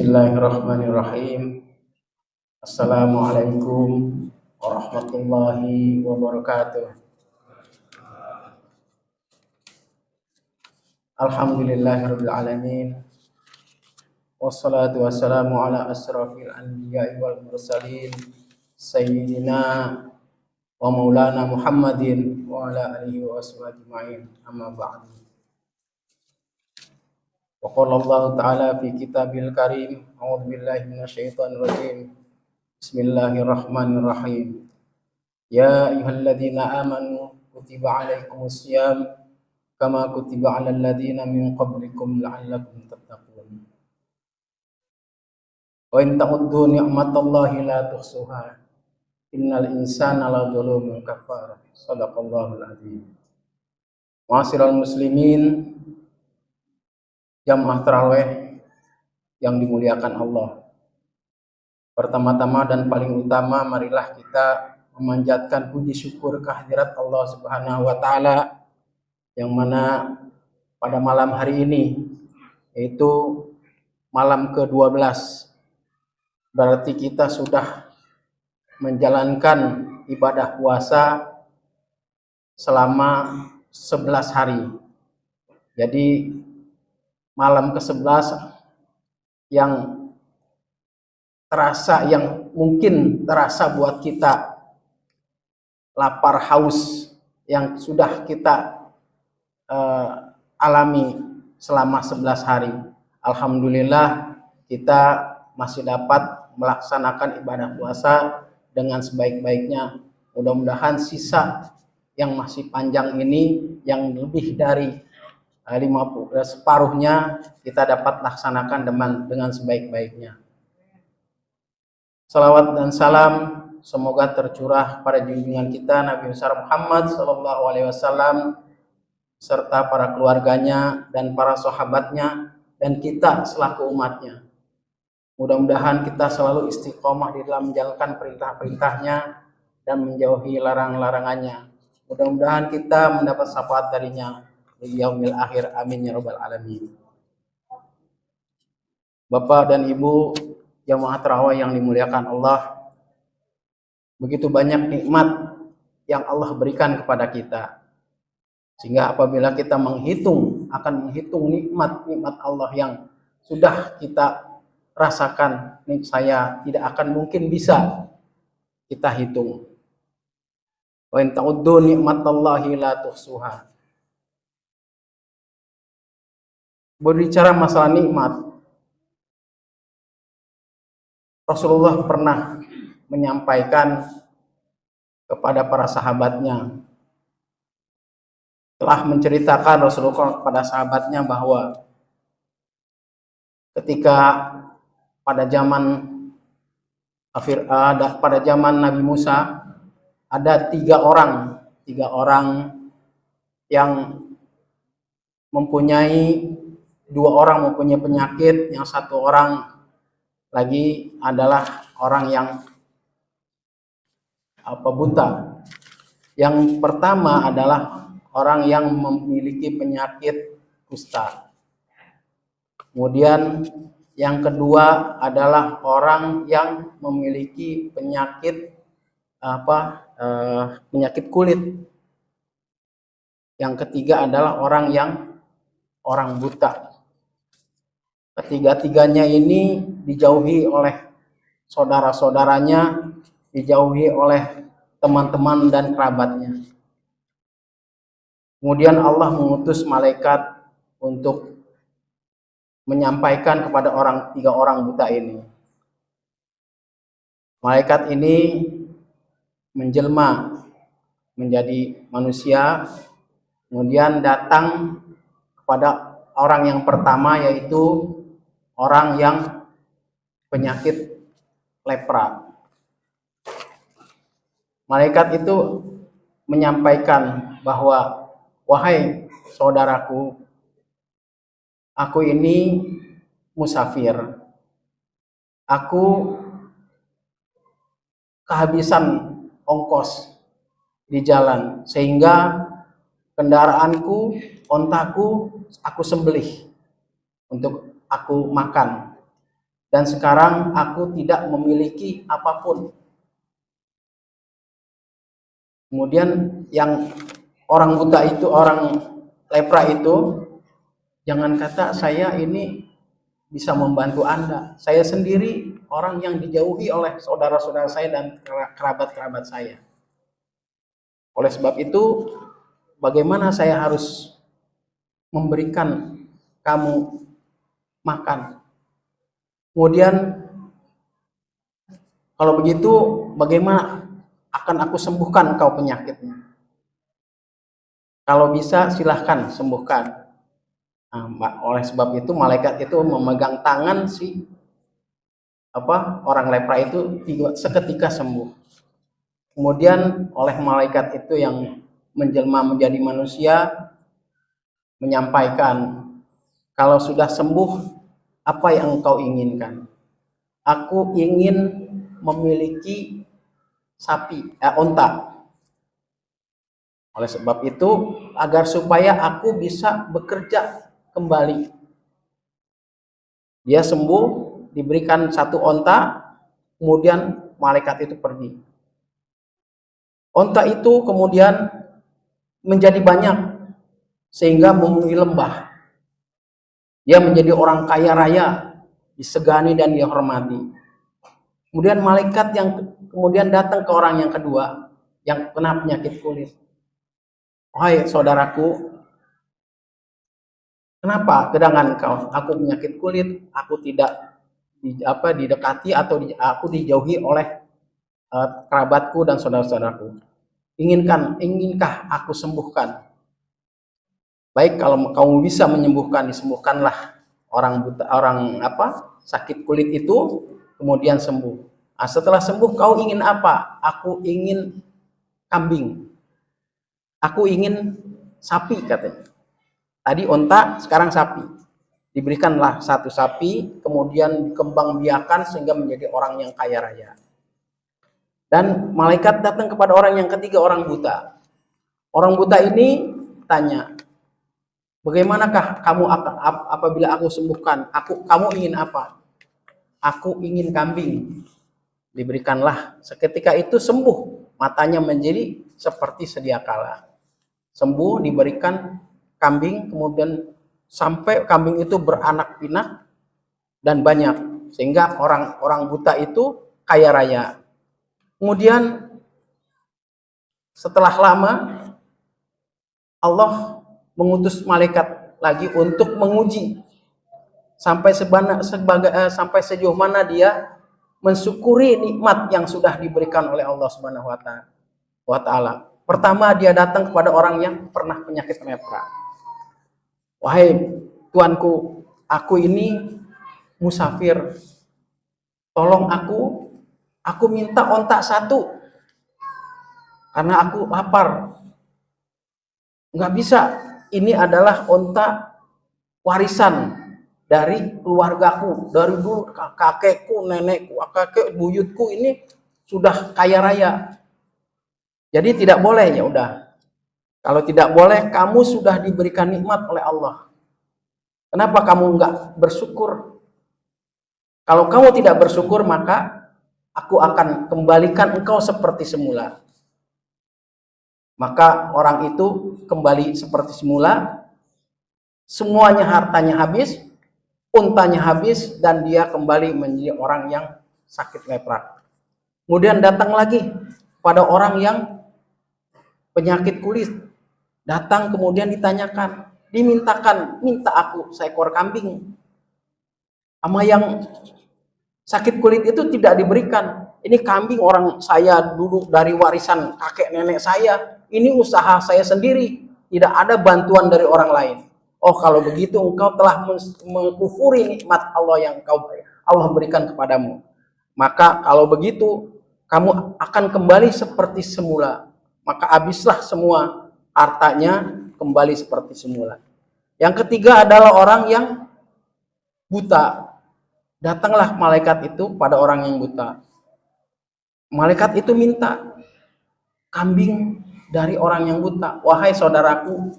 Bismillahirrahmanirrahim. Assalamualaikum warahmatullahi wabarakatuh. Alhamdulillahirabbil alamin. Wassalatu wassalamu ala asrafil anbiya'i wal mursalin sayyidina wa maulana Muhammadin wa ala alihi wa washabihi ajma'in. Amma ba'du. Wa qala Allah ta'ala fi kitabil karim, a'udzu billahi minasyaitonir rajim. Bismillahirrahmanirrahim. Ya ayyuhalladzina amanu kutiba 'alaikumus syiyam kama kutiba 'alal ladzina min qablikum la'allakum tattaqun. Wa in ta'uddu ni'matallahi la tuhsuha. Innal insana ladzalumun kafar. Shadaqallahul adzim. Ma'asyiral muslimin, jamaah tarawih yang dimuliakan Allah. Pertama-tama dan paling utama, marilah kita memanjatkan puji syukur kehadirat Allah Subhanahu wa taala yang mana pada malam hari ini, yaitu malam ke-12, berarti kita sudah menjalankan ibadah puasa selama 11 hari. Jadi malam ke-11 yang terasa, yang mungkin terasa buat kita lapar haus yang sudah kita alami selama 11 hari. Alhamdulillah kita masih dapat melaksanakan ibadah puasa dengan sebaik-baiknya. Mudah-mudahan sisa yang masih panjang ini, yang lebih dari 50 separuhnya, kita dapat laksanakan dengan sebaik-baiknya. Salawat dan salam semoga tercurah pada junjungan kita Nabi besar Muhammad SAW serta para keluarganya dan para sahabatnya dan kita selaku umatnya. Mudah-mudahan kita selalu istiqomah di dalam menjalankan perintah-perintahnya dan menjauhi larang-larangannya. Mudah-mudahan kita mendapat syafaat darinya di yaumil akhir, amin ya rabbal alamin. Bapak dan Ibu jamaah tarawih yang dimuliakan Allah, begitu banyak nikmat yang Allah berikan kepada kita, sehingga apabila kita akan menghitung nikmat-nikmat Allah yang sudah kita rasakan, saya tidak akan mungkin bisa kita hitung. Wa in ta'uddu ni'matallahi la tuhsuha. Berbicara masalah nikmat, Rasulullah pernah menyampaikan kepada para sahabatnya, telah menceritakan Rasulullah kepada sahabatnya bahwa ketika pada zaman Nabi Musa ada tiga orang yang dua orang mempunyai penyakit, yang satu orang lagi adalah orang yang buta. Yang pertama adalah orang yang memiliki penyakit kusta. Kemudian yang kedua adalah orang yang memiliki penyakit kulit. Yang ketiga adalah orang buta. Ketiga-tiganya ini dijauhi oleh saudara-saudaranya, dijauhi oleh teman-teman dan kerabatnya. Kemudian Allah mengutus malaikat untuk menyampaikan kepada tiga orang buta ini. Malaikat ini menjelma menjadi manusia, kemudian datang kepada orang yang pertama, yaitu orang yang penyakit lepra. Malaikat itu menyampaikan bahwa, wahai saudaraku, aku ini musafir. Aku kehabisan ongkos di jalan, sehingga kendaraanku, ontaku, aku sembelih untuk aku makan. dan sekarang aku tidak memiliki apapun. Kemudian yang orang buta itu, orang lepra itu, jangan kata saya ini bisa membantu Anda. Saya sendiri orang yang dijauhi oleh saudara-saudara saya dan kerabat-kerabat saya. Oleh sebab itu, bagaimana saya harus memberikan kamu makan? Kemudian, kalau begitu, bagaimana akan aku sembuhkan kau penyakitnya? Kalau bisa, silahkan sembuhkan. Nah, oleh sebab itu, malaikat itu memegang tangan si orang lepra itu seketika sembuh. Kemudian oleh malaikat itu yang menjelma menjadi manusia menyampaikan, kalau sudah sembuh, apa yang engkau inginkan? Aku ingin memiliki onta. Oleh sebab itu, agar supaya aku bisa bekerja kembali. Dia sembuh, diberikan satu onta, kemudian malaikat itu pergi. Onta itu kemudian menjadi banyak, sehingga memenuhi lembah. Dia menjadi orang kaya raya, disegani dan dihormati. Kemudian malaikat yang kemudian datang ke orang yang kedua, yang kena penyakit kulit. Wahai saudaraku, kenapa gedangan kau? Aku penyakit kulit, aku tidak didekati atau aku dijauhi oleh kerabatku dan saudara-saudaraku. Inginkah aku sembuhkan? Baik, kalau kamu bisa menyembuhkan, disembuhkanlah orang buta, sakit kulit itu, kemudian sembuh. Nah, setelah sembuh, kau ingin apa? Aku ingin kambing. Aku ingin sapi, katanya. Tadi onta, sekarang sapi. Diberikanlah satu sapi, kemudian dikembangbiakan sehingga menjadi orang yang kaya raya. Dan malaikat datang kepada orang yang ketiga, orang buta. Orang buta ini tanya, bagaimanakah kamu apabila aku sembuhkan? Kamu ingin apa? Aku ingin kambing. Diberikanlah. Seketika itu sembuh. Matanya menjadi seperti sedia kala. Sembuh, diberikan kambing, kemudian sampai kambing itu beranak pinak dan banyak, sehingga orang buta itu kaya raya. Kemudian setelah lama Allah mengutus malaikat lagi untuk menguji sampai sejauh mana dia mensyukuri nikmat yang sudah diberikan oleh Allah Subhanahu wa taala. Pertama, dia datang kepada orang yang pernah penyakit lepra. Wahai tuanku, aku ini musafir. Tolong aku minta onta satu. Karena aku lapar. Nggak bisa. Ini adalah onta warisan dari keluargaku. Dari dulu kakekku, nenekku, kakek buyutku ini sudah kaya raya. Jadi tidak boleh, ya udah. Kalau tidak boleh, kamu sudah diberikan nikmat oleh Allah. Kenapa kamu enggak bersyukur? Kalau kamu tidak bersyukur, maka aku akan kembalikan engkau seperti semula. Maka orang itu kembali seperti semula. Semuanya hartanya habis, untanya habis, dan dia kembali menjadi orang yang sakit lepra. Kemudian datang lagi pada orang yang penyakit kulit. Datang kemudian ditanyakan, minta aku seekor kambing. Sama yang sakit kulit itu tidak diberikan. Ini kambing orang saya dulu dari warisan kakek nenek saya. Ini usaha saya sendiri. Tidak ada bantuan dari orang lain. Oh, kalau begitu engkau telah mengkufuri nikmat Allah yang Allah berikan kepadamu. Maka kalau begitu kamu akan kembali seperti semula. Maka habislah semua hartanya, kembali seperti semula. Yang ketiga adalah orang yang buta. Datanglah malaikat itu pada orang yang buta. Malaikat itu minta kambing dari orang yang buta. Wahai saudaraku,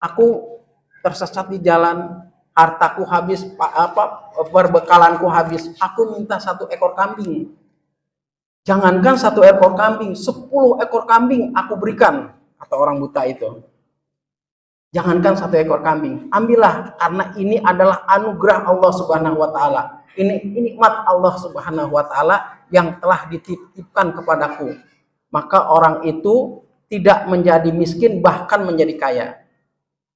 aku tersesat di jalan, hartaku habis, perbekalanku habis, aku minta 1 ekor kambing. Jangankan 1 ekor kambing, 10 ekor kambing aku berikan, kata orang buta itu. Jangankan 1 ekor kambing, ambillah, karena ini adalah anugerah Allah Subhanahu wa taala. Ini nikmat Allah Subhanahu wa taala yang telah dititipkan kepadaku. Maka orang itu tidak menjadi miskin, bahkan menjadi kaya.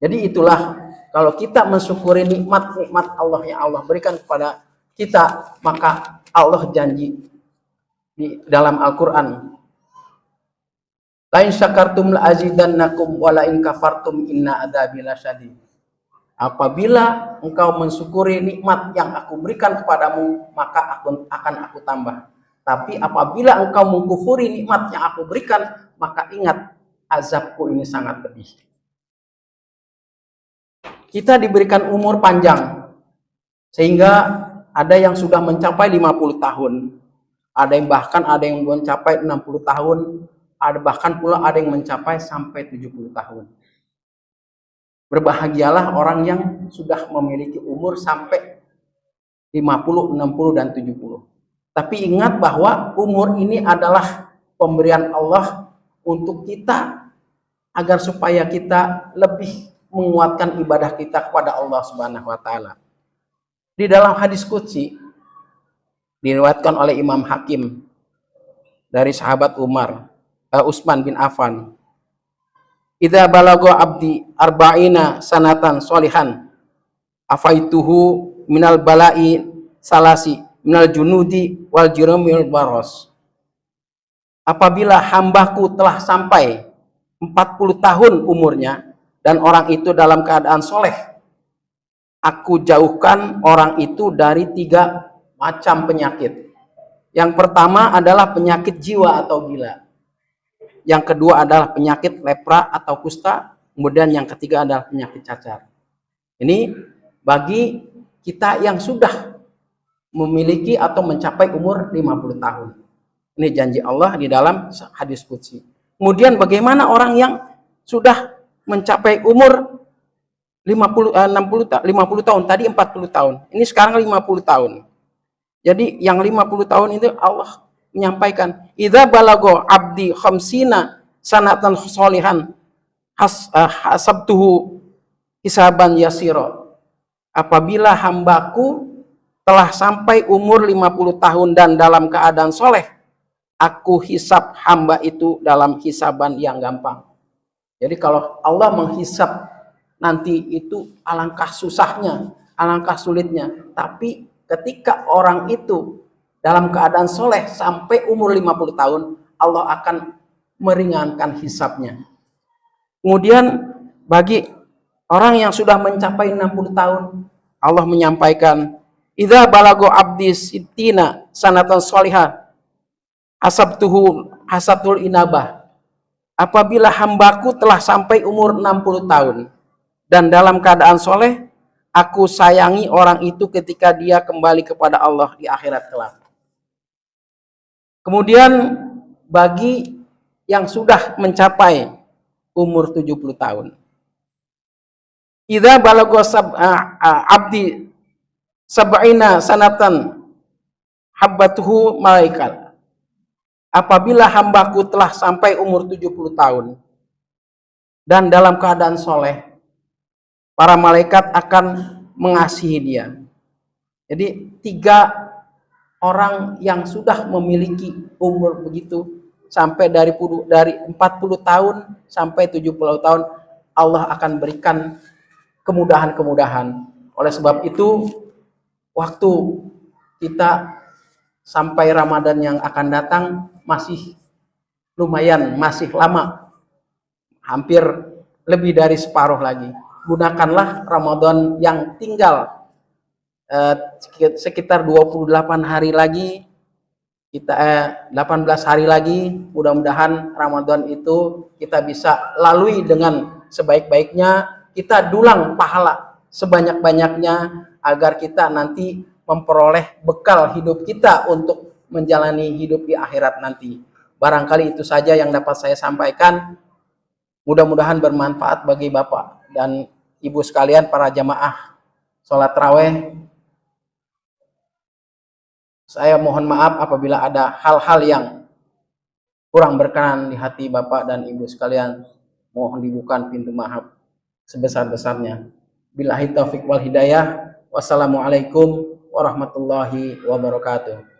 Jadi itulah, kalau kita mensyukuri nikmat-nikmat Allah yang Allah berikan kepada kita, maka Allah janji di dalam Al-Quran, la in syakartum la azidannakum wa la in kafartum inna adzabi lasyadid. Apabila engkau mensyukuri nikmat yang aku berikan kepadamu, maka akan aku tambah. Tapi apabila engkau mengkufuri nikmat yang aku berikan, maka ingat, azabku ini sangat pedih. Kita diberikan umur panjang, sehingga ada yang sudah mencapai 50 tahun, ada yang mencapai 60 tahun, bahkan pula ada yang mencapai sampai 70 tahun. Berbahagialah orang yang sudah memiliki umur sampai 50, 60, dan 70. Tapi ingat bahwa umur ini adalah pemberian Allah untuk kita, agar supaya kita lebih menguatkan ibadah kita kepada Allah Subhanahu wa taala. Di dalam hadis qudsi diriwayatkan oleh Imam Hakim dari sahabat Utsman bin Affan, idza balagha abdi arba'ina sanatan sholihan afaituhu minal bala'i salasi minal junudi wal juramil baros. Apabila hambaku telah sampai 40 tahun umurnya dan orang itu dalam keadaan soleh, aku jauhkan orang itu dari 3 macam penyakit. Yang pertama adalah penyakit jiwa atau gila. Yang kedua adalah penyakit lepra atau kusta. Kemudian yang ketiga adalah penyakit cacar. Ini bagi kita yang sudah memiliki atau mencapai umur 50 tahun. Ini janji Allah di dalam hadis qudsi. Kemudian bagaimana orang yang sudah mencapai umur 50 tahun, tadi 40 tahun. Ini sekarang 50 tahun. Jadi yang 50 tahun itu Allah menyampaikan, idza balagha abdi khamsina sanatan sholihan hasabtuhu hisaban yasira. Apabila hambaku telah sampai umur 50 tahun dan dalam keadaan soleh, aku hisab hamba itu dalam hisaban yang gampang. Jadi kalau Allah menghisab nanti itu alangkah susahnya, alangkah sulitnya. Tapi ketika orang itu dalam keadaan soleh sampai umur 50 tahun, Allah akan meringankan hisabnya. Kemudian bagi orang yang sudah mencapai 60 tahun, Allah menyampaikan, idza balagha abdi sittina sanatan sholihah hasabtul inabah. Apabila hambaku telah sampai umur 60 tahun dan dalam keadaan soleh, aku sayangi orang itu ketika dia kembali kepada Allah di akhirat kelak. Kemudian bagi yang sudah mencapai umur 70 tahun, idza balagha abdi sab'ina sanatan habbatuhu malaikat. Apabila hambaku telah sampai umur 70 tahun dan dalam keadaan soleh, para malaikat akan mengasihi dia. Jadi 3 orang yang sudah memiliki umur begitu, sampai dari 40 tahun sampai 70 tahun, Allah akan berikan kemudahan-kemudahan. Oleh sebab itu, waktu kita sampai Ramadan yang akan datang masih lumayan, masih lama, hampir lebih dari separuh lagi. Gunakanlah Ramadan yang tinggal sekitar 28 hari lagi, 18 hari lagi. Mudah-mudahan Ramadan itu kita bisa lalui dengan sebaik-baiknya, kita dulang pahala sebanyak-banyaknya, agar kita nanti memperoleh bekal hidup kita untuk menjalani hidup di akhirat nanti. Barangkali itu saja yang dapat saya sampaikan. Mudah-mudahan bermanfaat bagi Bapak dan Ibu sekalian, para jamaah sholat raweh. Saya mohon maaf apabila ada hal-hal yang kurang berkenan di hati Bapak dan Ibu sekalian. Mohon dibuka pintu maaf sebesar-besarnya. Billahi taufik wal hidayah. Wassalamualaikum warahmatullahi wabarakatuh.